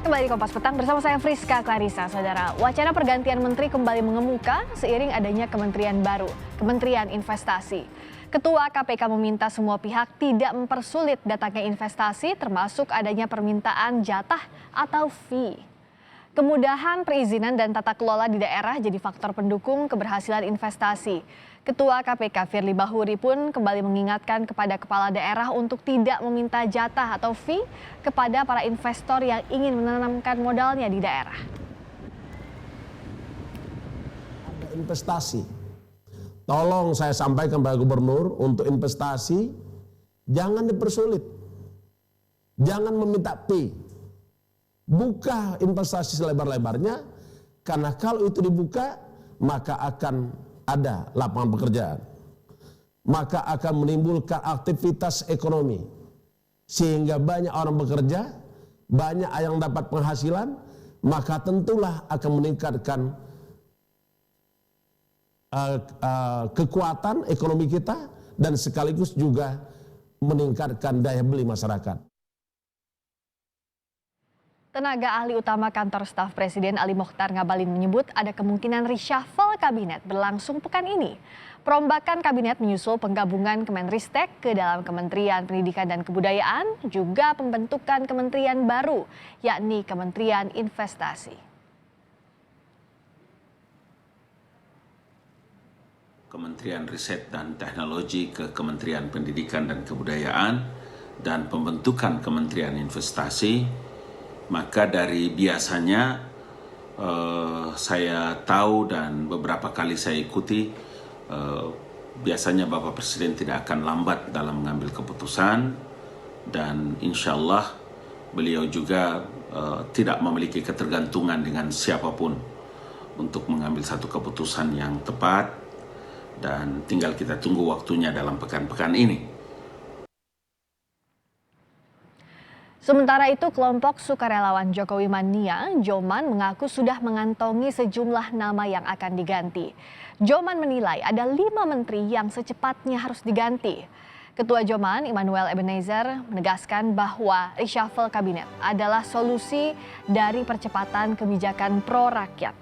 Kembali di Kompas Petang bersama saya Friska Clarissa. Saudara, wacana pergantian menteri kembali mengemuka seiring adanya kementerian baru, Kementerian Investasi. Ketua KPK meminta semua pihak tidak mempersulit datangnya investasi termasuk adanya permintaan jatah atau fee. Kemudahan perizinan dan tata kelola di daerah jadi faktor pendukung keberhasilan investasi. Ketua KPK Firly Bahuri pun kembali mengingatkan kepada kepala daerah untuk tidak meminta jatah atau fee kepada para investor yang ingin menanamkan modalnya di daerah. Ada investasi. Tolong saya sampaikan kepada gubernur untuk investasi jangan dipersulit. Jangan meminta fee. Buka investasi selebar-lebarnya, karena kalau itu dibuka, maka akan ada lapangan pekerjaan. Maka akan menimbulkan aktivitas ekonomi. Sehingga banyak orang bekerja, banyak yang dapat penghasilan, maka tentulah akan meningkatkan kekuatan ekonomi kita dan sekaligus juga meningkatkan daya beli masyarakat. Tenaga ahli utama kantor staf Presiden Ali Mokhtar Ngabalin menyebut ada kemungkinan reshuffle kabinet berlangsung pekan ini. Perombakan kabinet menyusul penggabungan Kemenristek ke dalam Kementerian Pendidikan dan Kebudayaan, juga pembentukan kementerian baru, yakni Kementerian Investasi. Kementerian Riset dan Teknologi ke Kementerian Pendidikan dan Kebudayaan dan pembentukan Kementerian Investasi. Maka dari biasanya saya tahu dan beberapa kali saya ikuti, biasanya Bapak Presiden tidak akan lambat dalam mengambil keputusan dan insya Allah beliau juga tidak memiliki ketergantungan dengan siapapun untuk mengambil satu keputusan yang tepat dan tinggal kita tunggu waktunya dalam pekan-pekan ini. Sementara itu, kelompok sukarelawan Jokowi Mania, Joman, mengaku sudah mengantongi sejumlah nama yang akan diganti. Joman menilai ada 5 menteri yang secepatnya harus diganti. Ketua Joman, Immanuel Ebenezer, menegaskan bahwa reshuffle kabinet adalah solusi dari percepatan kebijakan pro rakyat.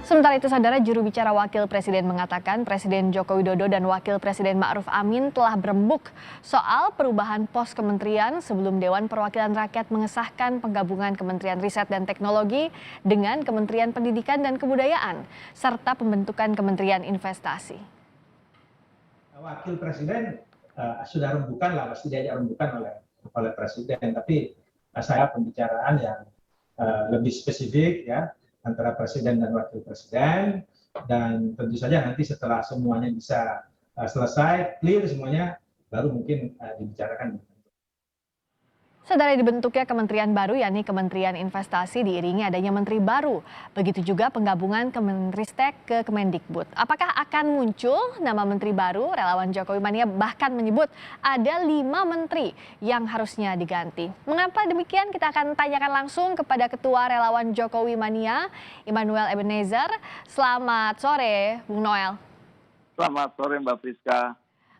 Sementara itu, saudara, juru bicara Wakil Presiden mengatakan Presiden Joko Widodo dan Wakil Presiden Ma'ruf Amin telah berembuk soal perubahan pos kementerian sebelum Dewan Perwakilan Rakyat mengesahkan penggabungan Kementerian Riset dan Teknologi dengan Kementerian Pendidikan dan Kebudayaan, serta pembentukan Kementerian Investasi. Wakil Presiden sudah rembukan lah, pasti diajak rembukan oleh Presiden, tapi saya pembicaraan yang lebih spesifik ya, antara Presiden dan Wakil Presiden, dan tentu saja nanti setelah semuanya bisa selesai, clear semuanya, baru mungkin dibicarakan. Saudara, dibentuknya kementerian baru yakni Kementerian Investasi diiringi adanya menteri baru. Begitu juga penggabungan Kemenristek ke Kemendikbud. Apakah akan muncul nama menteri baru? Relawan Jokowi Mania bahkan menyebut ada 5 menteri yang harusnya diganti. Mengapa demikian? Kita akan tanyakan langsung kepada Ketua Relawan Jokowi Mania, Immanuel Ebenezer. Selamat sore, Bung Noel. Selamat sore, Mbak Friska.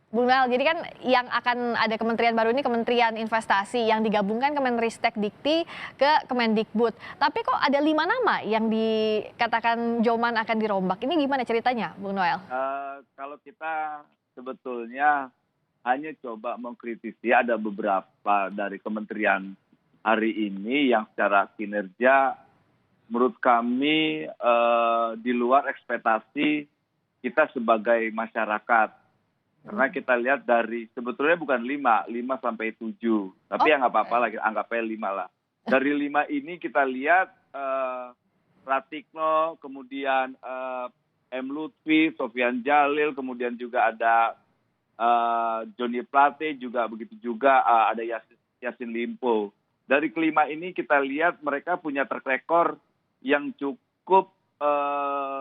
Bung Noel, jadi kan yang akan ada kementerian baru ini Kementerian Investasi yang digabungkan Kemenristek Dikti ke Kemendikbud. Tapi kok ada 5 nama yang dikatakan Joman akan dirombak. Ini gimana ceritanya, Bung Noel? Kalau kita sebetulnya hanya coba mengkritisi ada beberapa dari kementerian hari ini yang secara kinerja menurut kami di luar ekspektasi kita sebagai masyarakat. Karena kita lihat dari sebetulnya bukan 5 sampai 7, tapi yang nggak apa-apa lah, anggapnya 5 lah. Dari 5 ini kita lihat Pratikno, kemudian M. Lutfi, Sofyan Jalil, kemudian juga ada Joni Plate, juga begitu juga ada Yassin Limpo. Dari kelima ini kita lihat mereka punya track record yang cukup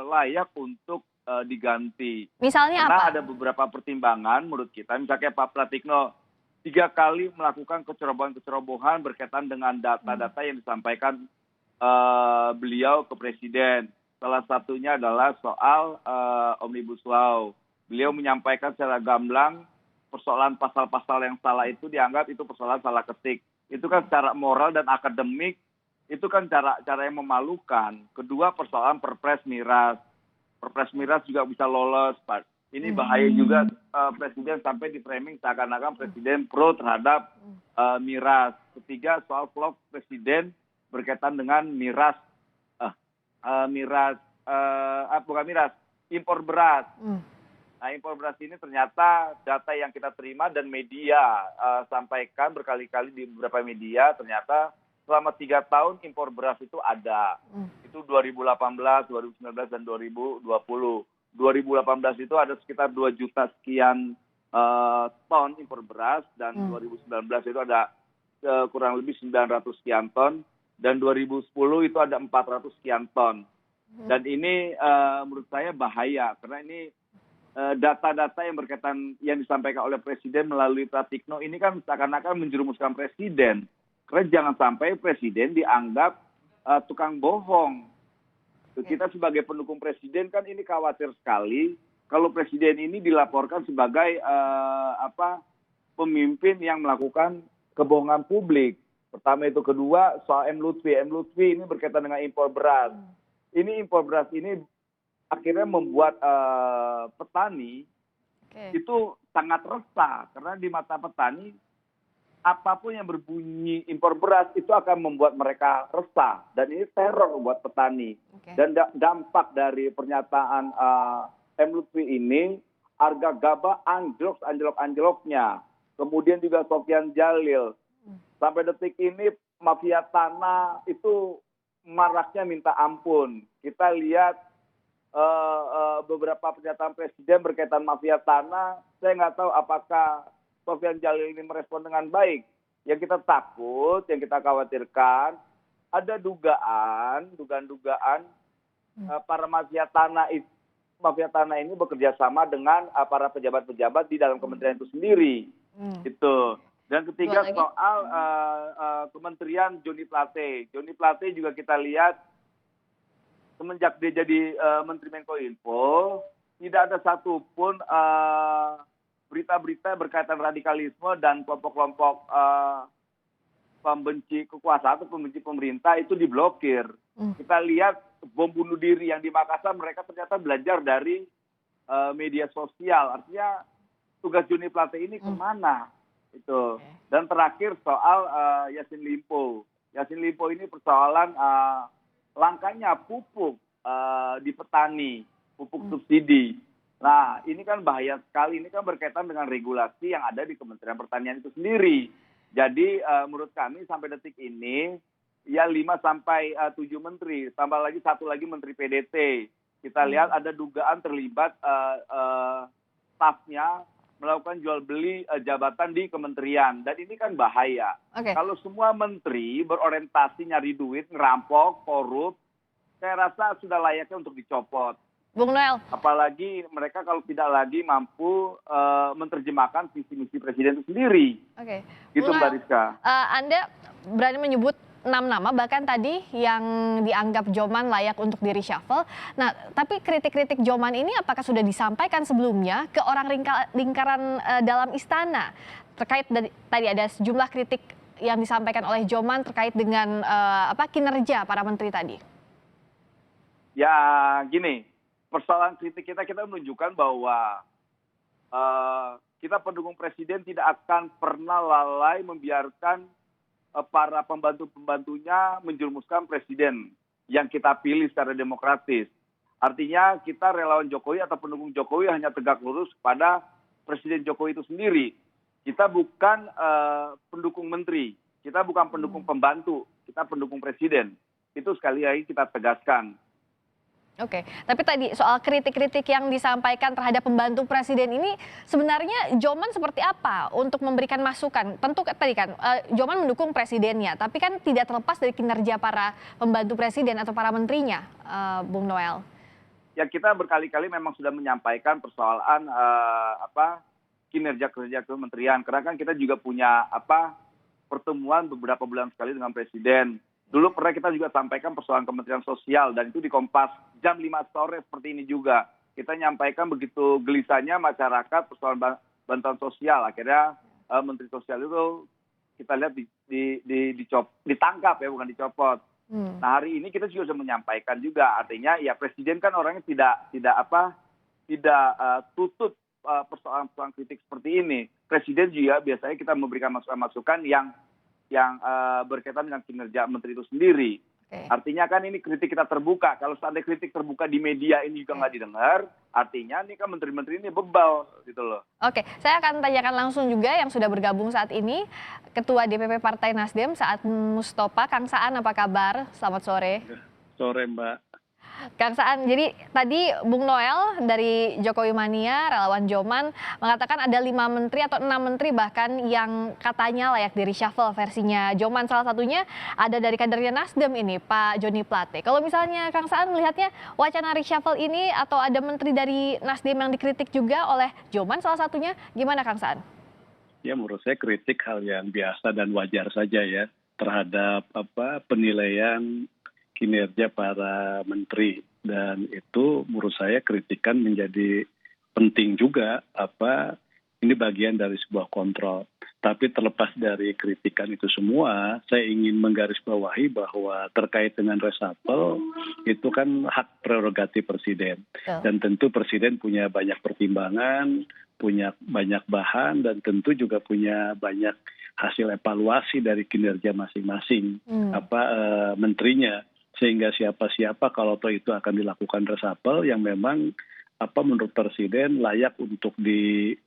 layak untuk diganti. Misalnya karena apa? ada beberapa pertimbangan menurut kita, misalnya Pak Pratikno 3 kali melakukan kecerobohan berkaitan dengan data-data yang disampaikan beliau ke Presiden. Salah satunya adalah soal Omnibus Law. Beliau menyampaikan secara gamblang persoalan pasal-pasal yang salah itu dianggap itu persoalan salah ketik. Itu kan secara moral dan akademik itu kan cara yang memalukan. Kedua, persoalan Perpres Miras. Perpres Miras juga bisa lolos, Pak. Ini bahaya juga Presiden sampai di framing seakan-akan Presiden pro terhadap miras. Ketiga, soal vlog Presiden berkaitan dengan miras, bukan miras, impor beras. Nah, impor beras ini ternyata data yang kita terima dan media sampaikan berkali-kali di beberapa media, ternyata selama 3 tahun impor beras itu ada. Itu 2018, 2019, dan 2020. 2018 itu ada sekitar 2 juta sekian ton impor beras, dan 2019 itu ada kurang lebih 900 sekian ton, dan 2010 itu ada 400 sekian ton. Dan ini menurut saya bahaya, karena ini data-data yang berkaitan yang disampaikan oleh Presiden melalui Pratikno ini kan seakan-akan menjerumuskan Presiden. Karena jangan sampai Presiden dianggap tukang bohong. Kita sebagai pendukung Presiden kan ini khawatir sekali kalau Presiden ini dilaporkan sebagai pemimpin yang melakukan kebohongan publik. Pertama itu. Kedua, soal M. Lutfi. M. Lutfi ini berkaitan dengan impor beras. Ini impor beras ini akhirnya membuat petani itu sangat resah. Karena di mata petani, apapun yang berbunyi impor beras itu akan membuat mereka resah. Dan ini teror buat petani. Dan dampak dari pernyataan M. Lutfi ini, harga gabah anjlok-anjloknya. Kemudian juga Sofyan Jalil. Sampai detik ini mafia tanah itu maraknya minta ampun. Kita lihat beberapa pernyataan Presiden berkaitan mafia tanah. Saya nggak tahu apakah Sofyan Jalil ini merespon dengan baik. Yang kita takut, yang kita khawatirkan, ada dugaan para mafia tanah ini bekerja sama dengan para pejabat-pejabat di dalam kementerian itu sendiri. Itu. Dan ketiga, soal Kementerian Joni Plate. Joni Plate juga kita lihat semenjak dia jadi Menteri Menko Info, tidak ada satupun berita-berita berkaitan radikalisme dan kelompok-kelompok pembenci kekuasaan atau pembenci pemerintah itu diblokir. Kita lihat bom bunuh diri yang di Makassar, mereka ternyata belajar dari media sosial. Artinya tugas Joni Plate ini kemana? Itu. Dan terakhir soal Yassin Limpo. Yassin Limpo ini persoalan langkanya pupuk di petani, pupuk subsidi. Nah, ini kan bahaya sekali. Ini kan berkaitan dengan regulasi yang ada di Kementerian Pertanian itu sendiri. Jadi menurut kami sampai detik ini ya 5 sampai 7 menteri, tambah lagi 1 lagi menteri PDT. Kita lihat ada dugaan terlibat stafnya melakukan jual beli jabatan di kementerian, dan ini kan bahaya. Kalau semua menteri berorientasi nyari duit, ngerampok, korup, saya rasa sudah layaknya untuk dicopot. Bung Noel. Apalagi mereka kalau tidak lagi mampu menerjemahkan visi misi Presiden itu sendiri. Gitu Mbak Rizka. Anda berani menyebut 6 nama, bahkan tadi yang dianggap Joman layak untuk di reshuffle. Nah, tapi kritik-kritik Joman ini apakah sudah disampaikan sebelumnya ke orang lingkaran dalam istana? Terkait tadi ada sejumlah kritik yang disampaikan oleh Joman terkait dengan kinerja para menteri tadi. Ya, gini, persoalan kritik kita menunjukkan bahwa kita pendukung Presiden tidak akan pernah lalai membiarkan para pembantu-pembantunya menjerumuskan Presiden yang kita pilih secara demokratis. Artinya kita relawan Jokowi atau pendukung Jokowi hanya tegak lurus pada Presiden Jokowi itu sendiri. Kita bukan pendukung menteri, kita bukan pendukung pembantu, kita pendukung Presiden. Itu sekali lagi kita tegaskan. Tapi tadi soal kritik-kritik yang disampaikan terhadap pembantu Presiden ini sebenarnya Joman seperti apa untuk memberikan masukan? Tentu tadi kan Joman mendukung Presidennya, tapi kan tidak terlepas dari kinerja para pembantu Presiden atau para menterinya, Bung Noel. Ya, kita berkali-kali memang sudah menyampaikan persoalan kinerja kementerian, karena kan kita juga punya pertemuan beberapa bulan sekali dengan Presiden. Dulu pernah kita juga sampaikan persoalan Kementerian Sosial, dan itu di Kompas jam 5 sore seperti ini juga. Kita nyampaikan begitu gelisahnya masyarakat persoalan bantuan sosial. Akhirnya Menteri Sosial itu kita lihat ditangkap ya, bukan dicopot. Nah, hari ini kita juga sudah menyampaikan juga, artinya ya Presiden kan orangnya tidak tutup persoalan-persoalan kritik seperti ini. Presiden juga biasanya kita memberikan masukan-masukan yang berkaitan dengan kinerja menteri itu sendiri. Artinya kan ini kritik kita terbuka. Kalau seandainya kritik terbuka di media ini juga nggak didengar, artinya ini kan menteri-menteri ini bebal gitu loh. Oke, saya akan tanyakan langsung juga yang sudah bergabung saat ini, Ketua DPP Partai Nasdem Saat Mustopa. Kang Saan, apa kabar? Selamat sore. Sore, Mbak. Kang Saan, jadi tadi Bung Noel dari Jokowi Mania, relawan Joman, mengatakan ada 5 menteri atau 6 menteri bahkan yang katanya layak di reshuffle versinya Joman. Salah satunya ada dari kadernya Nasdem ini, Pak Joni Plate. Kalau misalnya Kang Saan melihatnya wacana reshuffle ini atau ada menteri dari Nasdem yang dikritik juga oleh Joman salah satunya, gimana Kang Saan? Ya, menurut saya kritik hal yang biasa dan wajar saja ya terhadap penilaian kinerja para menteri, dan itu menurut saya kritikan menjadi penting juga, ini bagian dari sebuah kontrol. Tapi terlepas dari kritikan itu semua, saya ingin menggarisbawahi bahwa terkait dengan reshuffle itu kan hak prerogatif presiden. Dan tentu presiden punya banyak pertimbangan, punya banyak bahan, dan tentu juga punya banyak hasil evaluasi dari kinerja masing-masing menterinya. Sehingga siapa-siapa kalau itu akan dilakukan reshuffle yang memang menurut presiden layak untuk di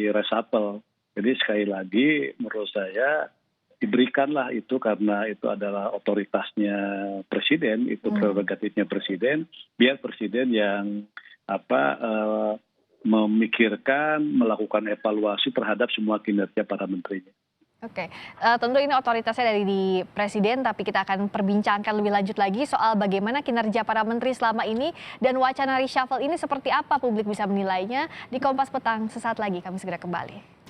reshuffle. Jadi sekali lagi menurut saya diberikanlah itu, karena itu adalah otoritasnya presiden, itu prerogatifnya presiden, biar presiden yang memikirkan, melakukan evaluasi terhadap semua kinerja para menterinya. Oke, tentu ini otoritasnya dari di Presiden, tapi kita akan perbincangkan lebih lanjut lagi soal bagaimana kinerja para menteri selama ini dan wacana reshuffle ini seperti apa publik bisa menilainya. Di Kompas Petang sesaat lagi kami segera kembali.